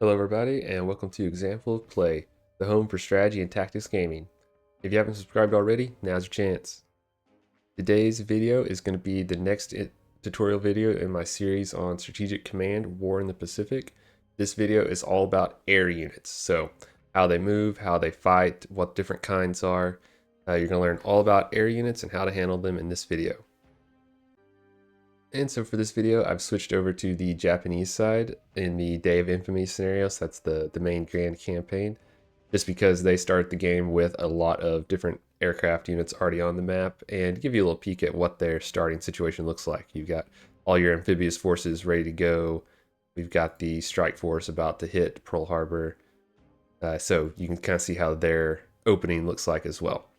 Hello everybody and welcome to Example of Play, the home for strategy and tactics gaming. If you haven't subscribed already, now's your chance. Today's video is going to be the next tutorial video in my series on Strategic Command War in the Pacific. This video is all about air units, so how they move, how they fight, what different kinds are. You're going to learn all about air units and how to handle them in this video. And so for this video, I've switched over to the Japanese side in the Day of Infamy scenarios. That's the main grand campaign, just because they start the game with a lot of different aircraft units already on the map and give you a little peek at what their starting situation looks like. You've got all your amphibious forces ready to go. We've got the strike force about to hit Pearl Harbor. So you can kind of see how their opening looks like as well.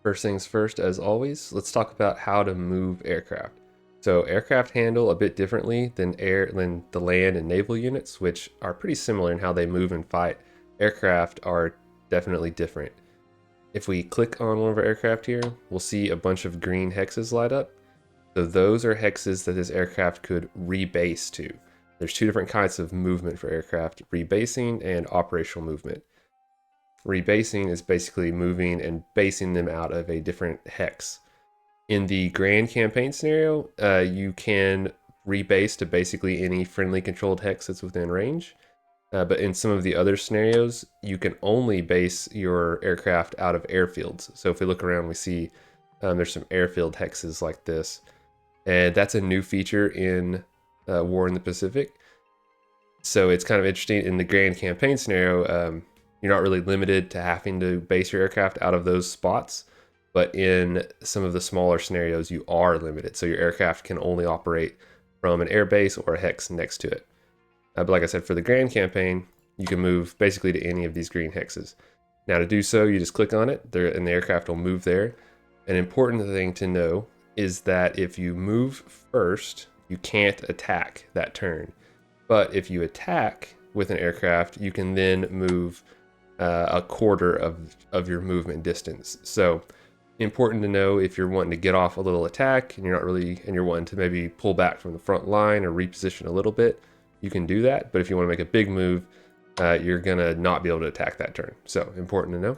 First things first, as always, let's talk about how to move aircraft. So aircraft handle a bit differently than the land and naval units, which are pretty similar in how they move and fight. Aircraft are definitely different. If we click on one of our aircraft here, we'll see a bunch of green hexes light up. So those are hexes that this aircraft could rebase to. There's two different kinds of movement for aircraft, rebasing and operational movement. Rebasing is basically moving and basing them out of a different hex. In the grand campaign scenario, you can rebase to basically any friendly controlled hex that's within range. But in some of the other scenarios, you can only base your aircraft out of airfields. So if we look around, we see there's some airfield hexes like this. And that's a new feature in War in the Pacific. So it's kind of interesting in the grand campaign scenario. You're not really limited to having to base your aircraft out of those spots, but in some of the smaller scenarios, you are limited. So your aircraft can only operate from an airbase or a hex next to it. But like I said, for the grand campaign, you can move basically to any of these green hexes. Now to do so, you just click on it and the aircraft will move there. An important thing to know is that if you move first, you can't attack that turn. But if you attack with an aircraft, you can then move a quarter of your movement distance. So important to know if you're wanting to get off a little attack and you're wanting to maybe pull back from the front line or reposition a little bit, you can do that. But if you want to make a big move, you're gonna not be able to attack that turn. So important to know.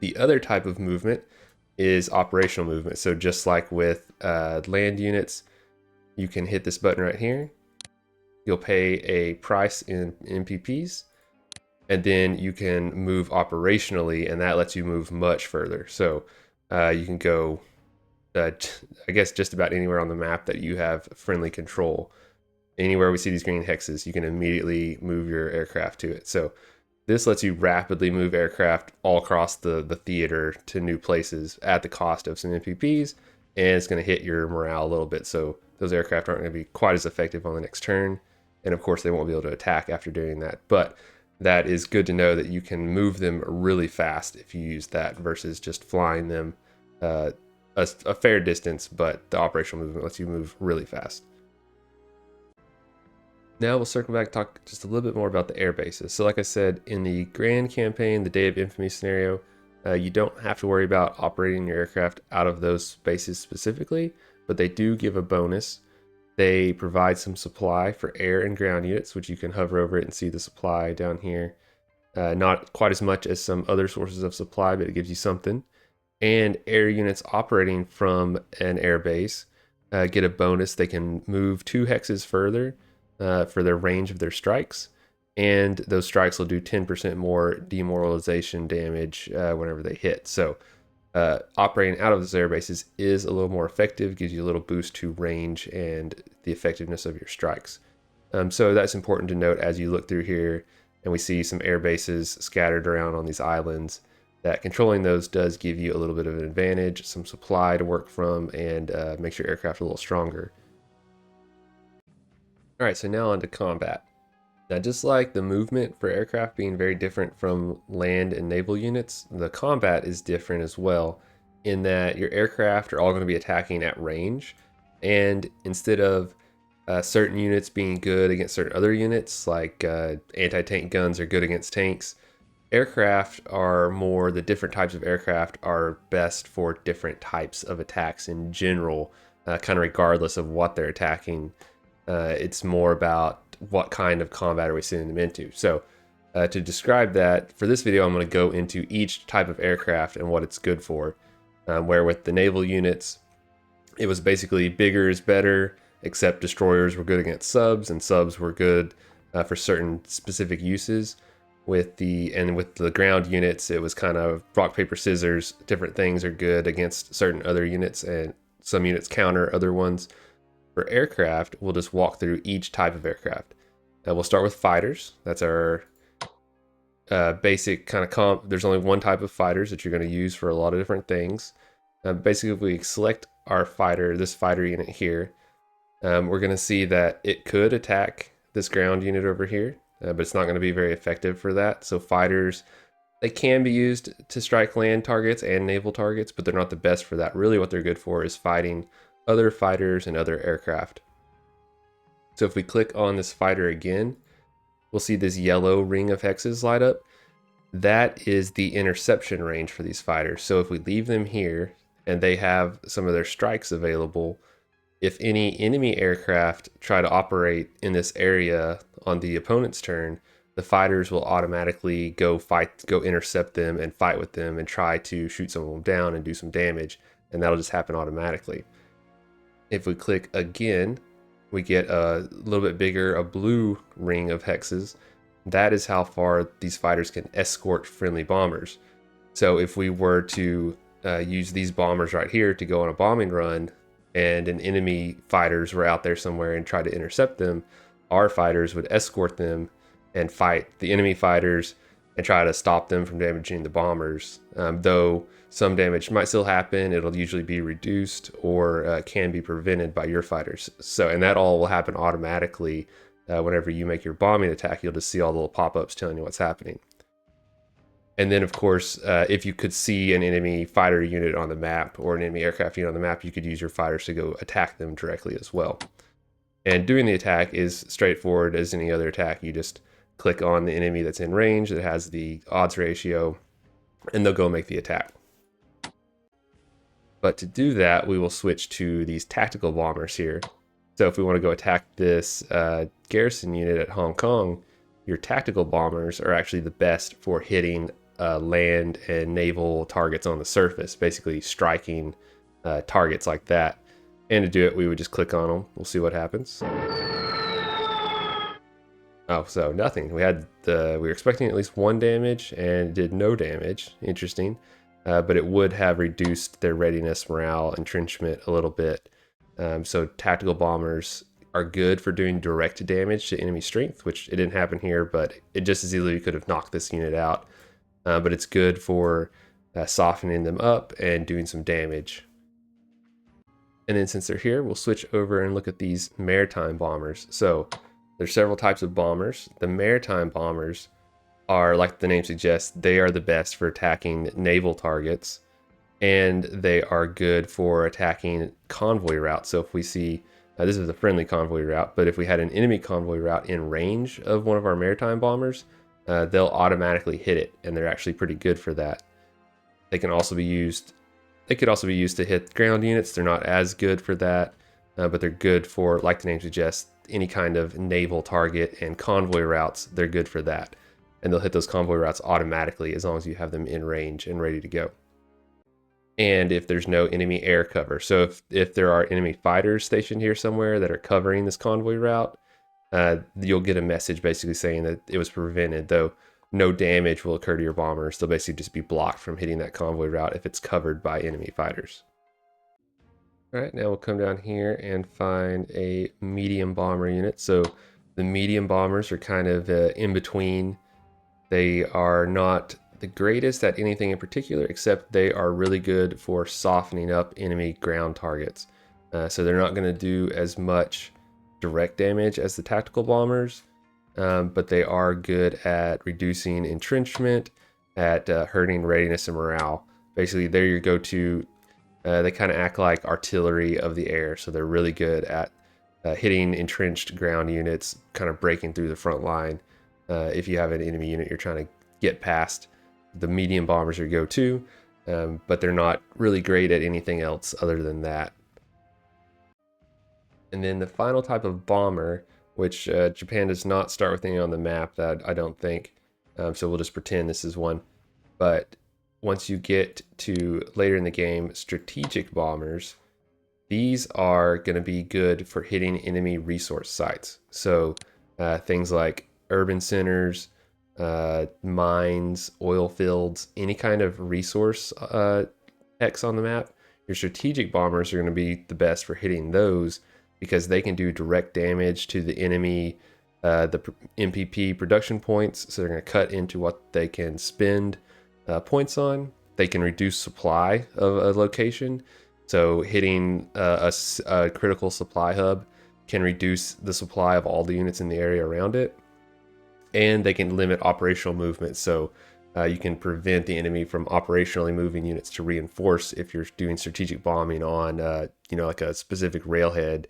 The other type of movement is operational movement. So just like with land units, you can hit this button right here. You'll pay a price in MPPs. And then you can move operationally, and that lets you move much further. So you can go, I guess, just about anywhere on the map that you have friendly control. Anywhere we see these green hexes, you can immediately move your aircraft to it. So this lets you rapidly move aircraft all across the theater to new places at the cost of some MPPs, and it's going to hit your morale a little bit. So those aircraft aren't going to be quite as effective on the next turn. And of course, they won't be able to attack after doing that. But that is good to know that you can move them really fast if you use that versus just flying them a fair distance, but the operational movement lets you move really fast. Now we'll circle back and talk just a little bit more about the air bases. So like I said, in the grand campaign, the Day of Infamy scenario, you don't have to worry about operating your aircraft out of those bases specifically, but they do give a bonus. They provide some supply for air and ground units, which you can hover over it and see the supply down here. Not quite as much as some other sources of supply, but it gives you something. And air units operating from an air base get a bonus. They can move 2 hexes further for their range of their strikes. And those strikes will do 10% more demoralization damage whenever they hit. So operating out of those air bases is a little more effective, gives you a little boost to range and the effectiveness of your strikes. So that's important to note as you look through here and we see some air bases scattered around on these islands, that controlling those does give you a little bit of an advantage, some supply to work from, and makes your aircraft a little stronger. All right, so now on to combat. Now, just like the movement for aircraft being very different from land and naval units, the combat is different as well in that your aircraft are all going to be attacking at range. And instead of certain units being good against certain other units, like anti-tank guns are good against tanks, aircraft are more, the different types of aircraft are best for different types of attacks in general, kind of regardless of what they're attacking. It's more about what kind of combat are we sending them into. So to describe that, for this video, I'm going to go into each type of aircraft and what it's good for. Where with the naval units, it was basically bigger is better, except destroyers were good against subs, and subs were good for certain specific uses. With the ground units, it was kind of rock, paper, scissors. Different things are good against certain other units, and some units counter other ones. For aircraft, we'll just walk through each type of aircraft. We'll start with fighters. That's our basic kind of comp. There's only one type of fighters that you're going to use for a lot of different things. Basically, if we select our fighter, this fighter unit here, we're going to see that it could attack this ground unit over here, but it's not going to be very effective for that. So fighters, they can be used to strike land targets and naval targets, but they're not the best for that. Really what they're good for is fighting other fighters and other aircraft. So if we click on this fighter again, we'll see this yellow ring of hexes light up. That is the interception range for these fighters. So if we leave them here and they have some of their strikes available, if any enemy aircraft try to operate in this area on the opponent's turn, the fighters will automatically go intercept them and fight with them and try to shoot some of them down and do some damage, and that'll just happen automatically. If we click again, we get a little bit bigger, a blue ring of hexes. That is how far these fighters can escort friendly bombers. So if we were to use these bombers right here to go on a bombing run, and an enemy fighters were out there somewhere and tried to intercept them, our fighters would escort them and fight the enemy fighters and try to stop them from damaging the bombers. Though some damage might still happen, it'll usually be reduced or can be prevented by your fighters. So, and that all will happen automatically whenever you make your bombing attack. You'll just see all the little pop-ups telling you what's happening. And then, of course, if you could see an enemy fighter unit on the map or an enemy aircraft unit on the map, you could use your fighters to go attack them directly as well. And doing the attack is straightforward as any other attack. You just click on the enemy that's in range that has the odds ratio, and they'll go make the attack. But to do that, we will switch to these tactical bombers here. So if we want to go attack this garrison unit at Hong Kong, your tactical bombers are actually the best for hitting land and naval targets on the surface, basically striking targets like that. And to do it, we would just click on them. We'll see what happens. Oh, so nothing. We were expecting at least 1 damage and it did no damage. Interesting. But it would have reduced their readiness, morale, entrenchment a little bit. So tactical bombers are good for doing direct damage to enemy strength, which it didn't happen here, but it just as easily could have knocked this unit out. But it's good for softening them up and doing some damage. And then since they're here, we'll switch over and look at these maritime bombers. So there's several types of bombers. The maritime bombers are, like the name suggests, they are the best for attacking naval targets, and they are good for attacking convoy routes. So if we see, this is a friendly convoy route, but if we had an enemy convoy route in range of one of our maritime bombers, they'll automatically hit it, and they're actually pretty good for that. They can also be used. They could also be used to hit ground units. They're not as good for that, but they're good for, like the name suggests, any kind of naval target and convoy routes. They're good for that, and they'll hit those convoy routes automatically as long as you have them in range and ready to go. And if there's no enemy air cover, so if there are enemy fighters stationed here somewhere that are covering this convoy route, you'll get a message basically saying that it was prevented, though no damage will occur to your bombers. They'll basically just be blocked from hitting that convoy route if it's covered by enemy fighters. All right, now we'll come down here and find a medium bomber unit. So the medium bombers are kind of in between. They are not the greatest at anything in particular, except they are really good for softening up enemy ground targets. So they're not going to do as much direct damage as the tactical bombers, but they are good at reducing entrenchment, at hurting readiness and morale. Basically, they're your go-to. They kind of act like artillery of the air, so they're really good at hitting entrenched ground units, kind of breaking through the front line. If you have an enemy unit you're trying to get past, the medium bombers are go-to, but they're not really great at anything else other than that. And then the final type of bomber which Japan does not start with any on the map, that I don't think. So we'll just pretend this is one. But once you get to later in the game, strategic bombers, these are going to be good for hitting enemy resource sites. So things like urban centers, mines, oil fields, any kind of resource X on the map. Your strategic bombers are going to be the best for hitting those because they can do direct damage to the enemy, the MPP production points. So they're going to cut into what they can spend points on. They can reduce supply of a location. So hitting a critical supply hub can reduce the supply of all the units in the area around it. And they can limit operational movement. So you can prevent the enemy from operationally moving units to reinforce if you're doing strategic bombing on, like a specific railhead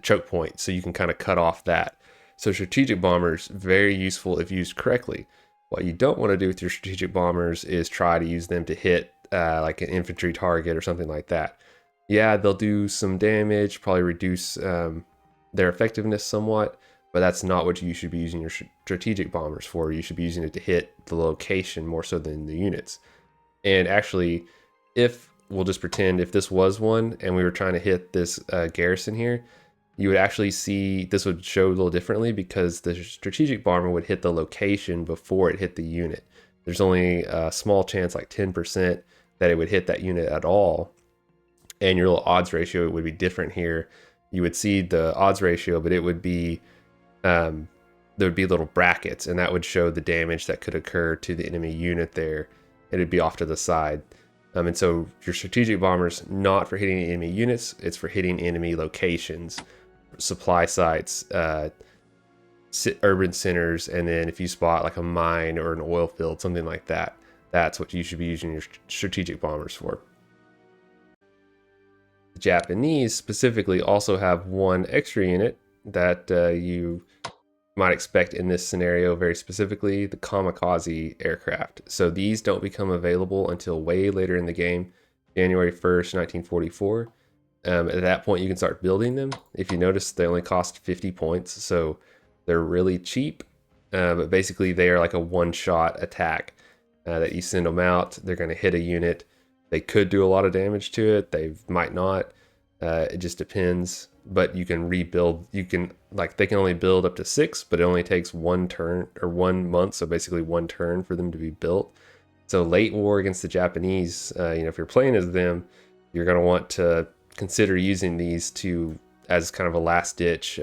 choke point. So you can kind of cut off that. So strategic bombers, very useful if used correctly. What you don't want to do with your strategic bombers is try to use them to hit like an infantry target or something like that. Yeah, they'll do some damage, probably reduce their effectiveness somewhat, but that's not what you should be using your strategic bombers for. You should be using it to hit the location more so than the units. And actually, if we'll just pretend if this was one and we were trying to hit this garrison here, you would actually see this would show a little differently because the strategic bomber would hit the location before it hit the unit. There's only a small chance, like 10%, that it would hit that unit at all. And your little odds ratio would be different here. You would see the odds ratio, but it would be there would be little brackets, and that would show the damage that could occur to the enemy unit there. It'd be off to the side. And so your strategic bombers, not for hitting enemy units, it's for hitting enemy locations, supply sites, urban centers, and then if you spot like a mine or an oil field, something like that, that's what you should be using your strategic bombers for. The Japanese specifically also have one extra unit that you might expect in this scenario, very specifically the Kamikaze aircraft. So these don't become available until way later in the game, January 1st, 1944. At that point, you can start building them. If you notice, they only cost 50 points, so they're really cheap. But basically, they are like a one-shot attack that you send them out. They're going to hit a unit. They could do a lot of damage to it. They might not. It just depends. But you can rebuild. They can only build up to 6, but it only takes 1 turn or 1 month. So basically 1 turn for them to be built. So late war against the Japanese, if you're playing as them, you're going to want to consider using these as kind of a last ditch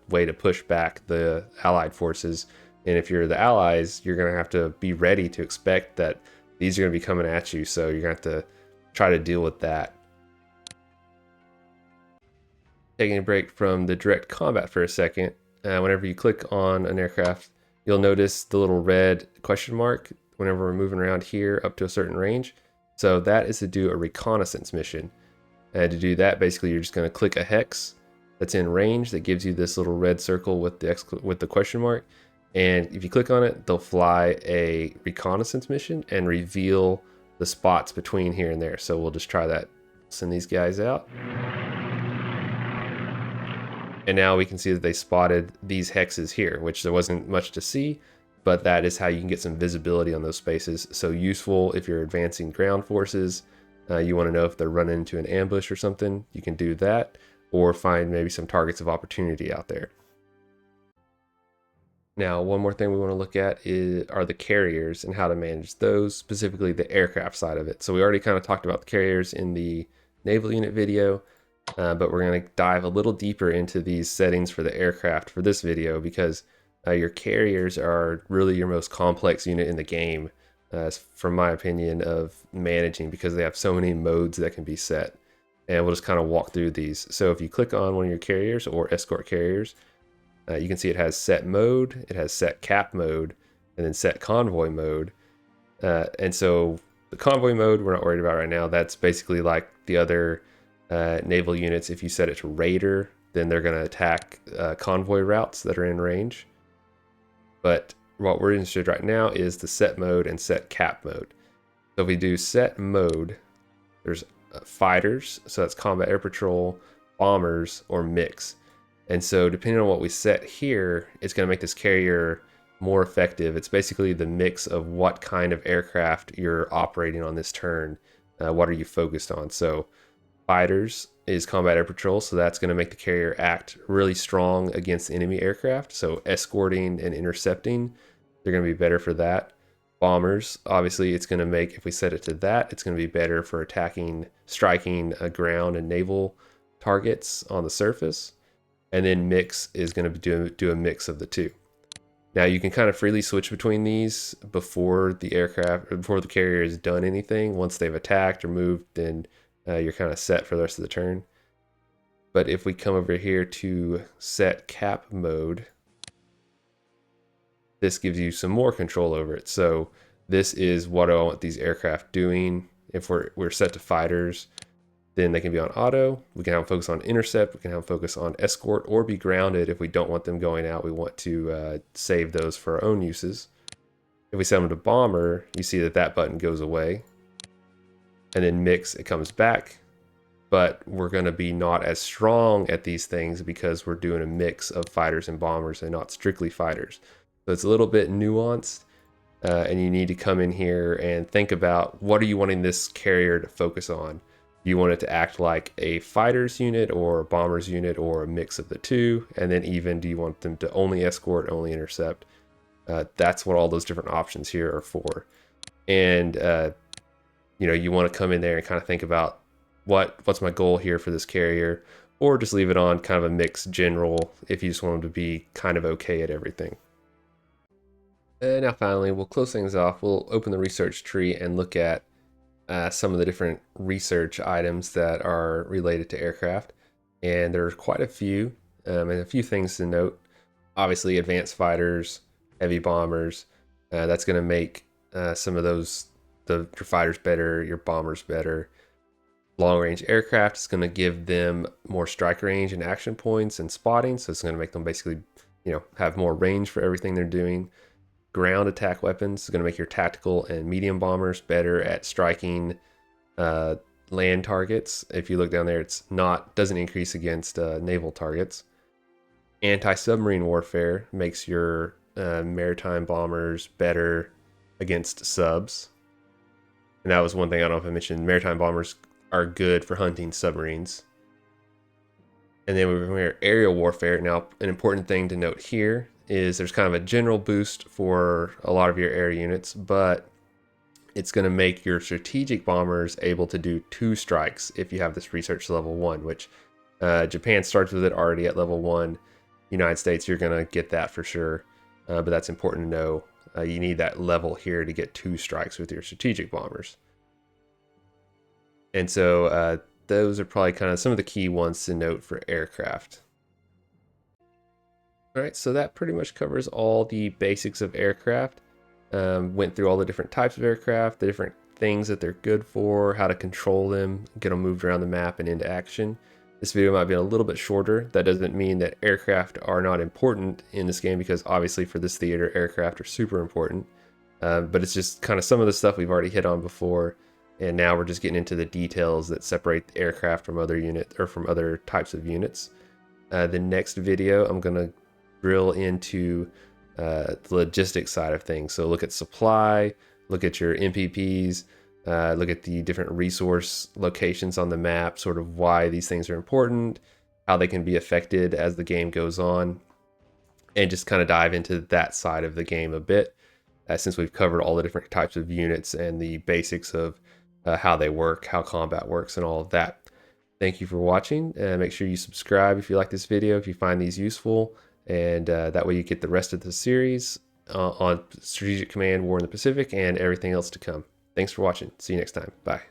way to push back the Allied forces. And if you're the Allies, you're going to have to be ready to expect that these are going to be coming at you. So you're going to have to try to deal with that. Taking a break from the direct combat for a second, whenever you click on an aircraft, you'll notice the little red question mark whenever we're moving around here up to a certain range. So that is to do a reconnaissance mission. And to do that, basically, you're just going to click a hex that's in range that gives you this little red circle with the question mark. And if you click on it, they'll fly a reconnaissance mission and reveal the spots between here and there. So we'll just try that. Send these guys out. And now we can see that they spotted these hexes here, which there wasn't much to see, but that is how you can get some visibility on those spaces. So useful if you're advancing ground forces. You want to know if they're running into an ambush or something, you can do that, or find maybe some targets of opportunity out there. Now, one more thing we want to look at are the carriers and how to manage those, specifically the aircraft side of it. So we already kind of talked about the carriers in the naval unit video, but we're going to dive a little deeper into these settings for the aircraft for this video, because your carriers are really your most complex unit in the game, from my opinion, of managing, because they have so many modes that can be set. And we'll just kind of walk through these. So if you click on one of your carriers or escort carriers, you can see it has set mode, it has set cap mode, and then set convoy mode. And so the convoy mode we're not worried about right now. That's basically like the other naval units. If you set it to raider, then they're going to attack convoy routes that are in range. But what we're interested right now is the set mode and set cap mode. So if we do set mode, there's fighters, so that's combat air patrol, bombers, or mix. And so depending on what we set here, it's going to make this carrier more effective. It's basically the mix of what kind of aircraft you're operating on this turn. What are you focused on? So fighters is combat air patrol, so that's going to make the carrier act really strong against enemy aircraft. So escorting and intercepting, they're going to be better for that. Bombers, obviously, it's going to make, if we set it to that, it's going to be better for attacking, striking ground and naval targets on the surface. And then mix is going to do a mix of the two. Now you can kind of freely switch between these before the carrier has done anything. Once they've attacked or moved, then you're kind of set for the rest of the turn. But if we come over here to set cap mode, this gives you some more control over it. So this is what I want these aircraft doing. If we're set to fighters, then they can be on auto. We can have them focus on intercept. We can have them focus on escort or be grounded if we don't want them going out. We want to save those for our own uses. If we set them to bomber, you see that that button goes away. And then mix, it comes back. But we're going to be not as strong at these things because we're doing a mix of fighters and bombers and not strictly fighters. So it's a little bit nuanced. And you need to come in here and think about, what are you wanting this carrier to focus on? Do you want it to act like a fighters unit or a bombers unit or a mix of the two? And then even, do you want them to only escort, only intercept? That's what all those different options here are for. And you know, you want to come in there and kind of think about what's my goal here for this carrier, or just leave it on kind of a mixed general if you just want them to be kind of okay at everything. And now finally, we'll close things off. We'll open the research tree and look at some of the different research items that are related to aircraft. And there's quite a few, and a few things to note. Obviously, advanced fighters, heavy bombers, that's going to make some of those, your fighters better, your bombers better. Long range aircraft is going to give them more strike range and action points and spotting. So it's going to make them basically, you know, have more range for everything they're doing. Ground attack weapons is going to make your tactical and medium bombers better at striking land targets. If you look down there, it's doesn't increase against naval targets. Anti-submarine warfare makes your maritime bombers better against subs. And that was one thing I don't know if I mentioned. Maritime bombers are good for hunting submarines. And then we're aerial warfare. Now, an important thing to note here is there's kind of a general boost for a lot of your air units, but it's going to make your strategic bombers able to do 2 strikes if you have this research level 1, which Japan starts with it already at level 1. United States, you're going to get that for sure, but that's important to know. You need that level here to get 2 strikes with your strategic bombers. And so those are probably kind of some of the key ones to note for aircraft. All right, so that pretty much covers all the basics of aircraft. Went through all the different types of aircraft, the different things that they're good for, how to control them, get them moved around the map and into action. This video might be a little bit shorter. That doesn't mean that aircraft are not important in this game, because obviously for this theater, aircraft are super important. But it's just kind of some of the stuff we've already hit on before. And now we're just getting into the details that separate the aircraft from other units or from other types of units. The next video, I'm going to drill into the logistics side of things. So look at supply, look at your MPPs, look at the different resource locations on the map, sort of why these things are important, how they can be affected as the game goes on, and just kind of dive into that side of the game a bit, since we've covered all the different types of units and the basics of how they work, how combat works, and all of that. Thank you for watching, and make sure you subscribe if you like this video, if you find these useful, and that way you get the rest of the series on Strategic Command, War in the Pacific, and everything else to come. Thanks for watching. See you next time. Bye.